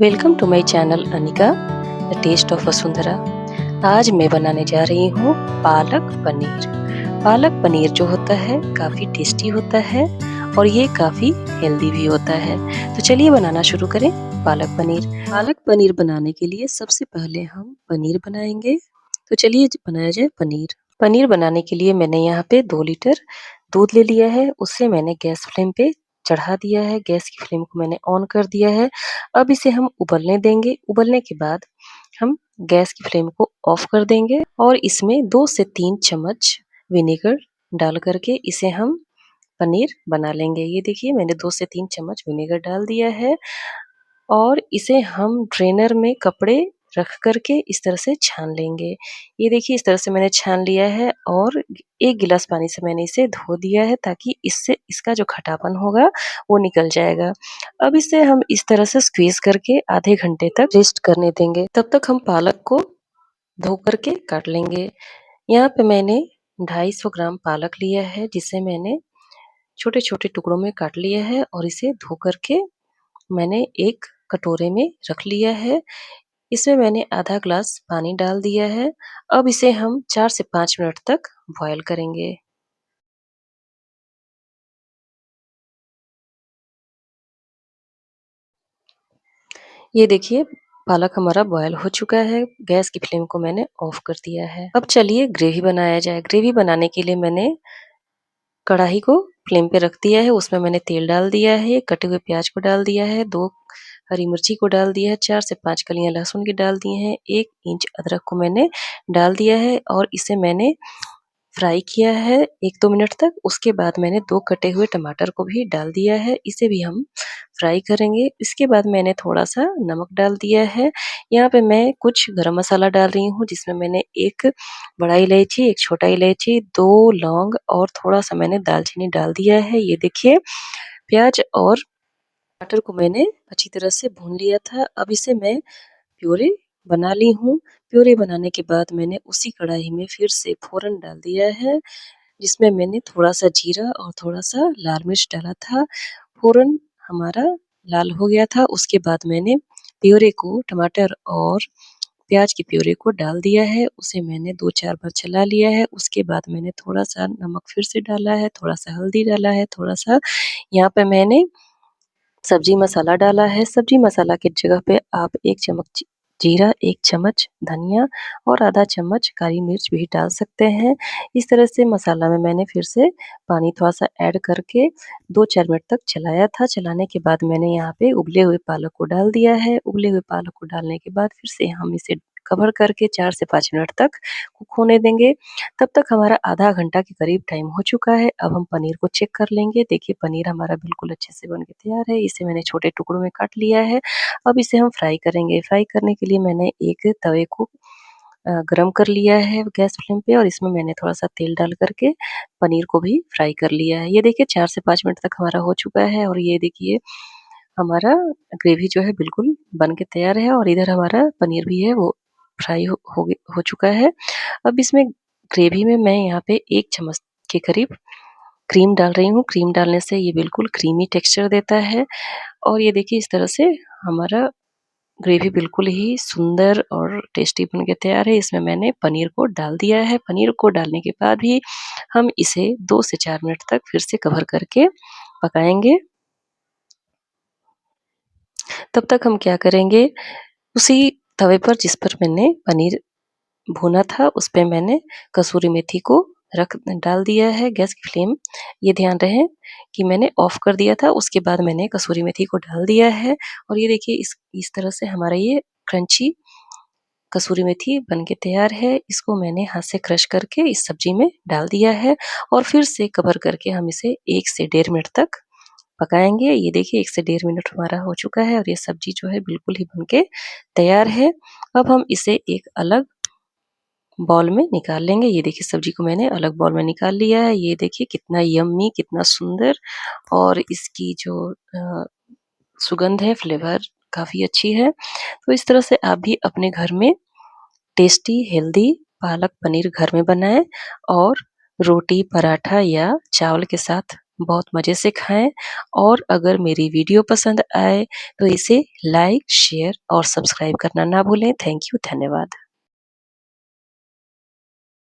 Welcome to my channel Anika the taste of Vasundhara. आज मैं बनाने जा रही हूँ पालक पनीर। पालक पनीर जो होता है काफ़ी टेस्टी होता है और ये काफ़ी हेल्दी भी होता है। तो चलिए बनाना शुरू करें पालक पनीर। पालक पनीर बनाने के लिए सबसे पहले हम पनीर बनाएंगे। तो चलिए बनाया जाए पनीर। पनीर बनाने के लिए मैंने यहाँ पे 2 लीटर दूध ले लिया है। उससे मैंने गैस फ्लेम पे चढ़ा दिया है। गैस की फ्लेम को मैंने ऑन कर दिया है। अब इसे हम उबलने देंगे। उबलने के बाद हम गैस की फ्लेम को ऑफ कर देंगे और इसमें 2 से 3 चम्मच विनेगर डाल करके इसे हम पनीर बना लेंगे। ये देखिए मैंने 2 से 3 चम्मच विनेगर डाल दिया है और इसे हम ड्रेनर में कपड़े रख करके इस तरह से छान लेंगे। ये देखिए इस तरह से मैंने छान लिया है और 1 गिलास पानी से मैंने इसे धो दिया है ताकि इससे इसका जो खटापन होगा वो निकल जाएगा। अब इसे हम इस तरह से स्क्वीज़ करके आधे घंटे तक रेस्ट करने देंगे। तब तक हम पालक को धो करके काट लेंगे। यहाँ पे मैंने 250 ग्राम पालक लिया है जिसे मैंने छोटे-छोटे टुकड़ों में काट लिया है और इसे धो करके मैंने एक कटोरे में रख लिया है। इसमें मैंने आधा ग्लास पानी डाल दिया है। अब इसे हम 4 से 5 मिनट तक बॉयल करेंगे। ये देखिए पालक हमारा बॉयल हो चुका है। गैस की फ्लेम को मैंने ऑफ कर दिया है। अब चलिए ग्रेवी बनाया जाए। ग्रेवी बनाने के लिए मैंने कढ़ाई को फ्लेम पे रख दिया है। उसमें मैंने तेल डाल दिया है, कटे हुए प्याज को डाल दिया है, 2 हरी मिर्ची को डाल दिया है, 4 से 5 कलियां लहसुन की डाल दी हैं, 1 इंच अदरक को मैंने डाल दिया है और इसे मैंने फ्राई किया है 1-2 मिनट तक। उसके बाद मैंने 2 कटे हुए टमाटर को भी डाल दिया है। इसे भी हम फ्राई करेंगे। इसके बाद मैंने थोड़ा-सा नमक डाल दिया है। यहाँ पे मैं कुछ गरम मसाला डाल रही हूँ जिसमें मैंने 1 बड़ा इलायची, 1 छोटा इलायची, 2 लौंग और थोड़ा-सा मैंने दालचीनी डाल दिया है। ये देखिए प्याज और टमाटर को मैंने अच्छी तरह से भून लिया था। अब इसे मैं प्यूरी बना ली हूँ। प्यूरी बनाने के बाद मैंने उसी कढ़ाई में फिर से फ़ोरन डाल दिया है, जिसमें मैंने थोड़ा-सा जीरा और थोड़ा-सा लाल मिर्च डाला था। फ़ोरन हमारा लाल हो गया था, उसके बाद मैंने प्यूरी को टमाटर और प्याज की प्यूरी को डाल दिया है। उसे मैंने 2-4 बार चला लिया है। उसके बाद मैंने थोड़ा-सा नमक फिर से डाला है, थोड़ा-सा हल्दी डाला है, थोड़ा-सा यहाँ पे मैंने सब्जी मसाला डाला है। सब्जी मसाला की जगह पे आप 1 चम्मच जीरा, 1 चम्मच धनिया और आधा चम्मच काली मिर्च भी डाल सकते हैं। इस तरह से मसाला में मैंने फिर से पानी थोड़ा-सा ऐड करके 2-4 मिनट तक चलाया था। चलाने के बाद मैंने यहाँ पे उबले हुए पालक को डाल दिया है। उबले हुए पालक को डालने के बाद फिर से हम इसे कवर करके 4 से 5 मिनट तक कुक होने देंगे। तब तक हमारा आधा घंटा के करीब टाइम हो चुका है। अब हम पनीर को चेक कर लेंगे। देखिए पनीर हमारा बिल्कुल अच्छे से बन के तैयार है। इसे मैंने छोटे टुकड़ों में काट लिया है। अब इसे हम फ्राई करेंगे। फ्राई करने के लिए मैंने एक तवे को गरम कर लिया है गैस फ्लेम पे और इसमें मैंने थोड़ा-सा तेल डाल कर के पनीर को भी फ्राई कर लिया है। ये देखिए 4 से 5 मिनट तक हमारा हो चुका है और ये देखिए हमारा ग्रेवी जो है बिल्कुल बन के तैयार है और इधर हमारा पनीर भी है वो फ्राई हो चुका है। अब इसमें ग्रेवी में मैं यहाँ पे 1 चम्मच के करीब क्रीम डाल रही हूँ। क्रीम डालने से ये बिल्कुल क्रीमी टेक्सचर देता है और ये देखिए इस तरह से हमारा ग्रेवी बिल्कुल ही सुंदर और टेस्टी बन के तैयार है। इसमें मैंने पनीर को डाल दिया है। पनीर को डालने के बाद भी हम इसे 2 से 4 मिनट तक फिर से कवर करके पकाएँगे। तब तक हम क्या करेंगे, उसी तवे पर जिस पर मैंने पनीर भुना था, उस पे मैंने कसूरी मेथी को रख डाल दिया है। गैस की फ्लेम ये ध्यान रहे कि मैंने ऑफ कर दिया था, उसके बाद मैंने कसूरी मेथी को डाल दिया है और ये देखिए इस तरह से हमारा ये क्रंची कसूरी मेथी बन के तैयार है। इसको मैंने हाथ से क्रश करके इस सब्जी में डाल दिया है और फिर से कवर करके हम इसे 1 से डेढ़ मिनट तक पकाएँगे। ये देखिए 1 से डेढ़ मिनट हमारा हो चुका है और ये सब्जी जो है बिल्कुल ही बन के तैयार है। अब हम इसे एक अलग बाउल में निकाल लेंगे। ये देखिए सब्जी को मैंने अलग बाउल में निकाल लिया है। ये देखिए कितना यम्मी, कितना सुंदर और इसकी जो सुगंध है, फ्लेवर काफ़ी अच्छी है। तो इस तरह से आप भी अपने घर में टेस्टी, हेल्दी पालक पनीर घर में बनाएँ और रोटी, पराठा या चावल के साथ बहुत मज़े से खाएँ और अगर मेरी वीडियो पसंद आए तो इसे लाइक, शेयर और सब्सक्राइब करना ना भूलें। थैंक यू, धन्यवाद।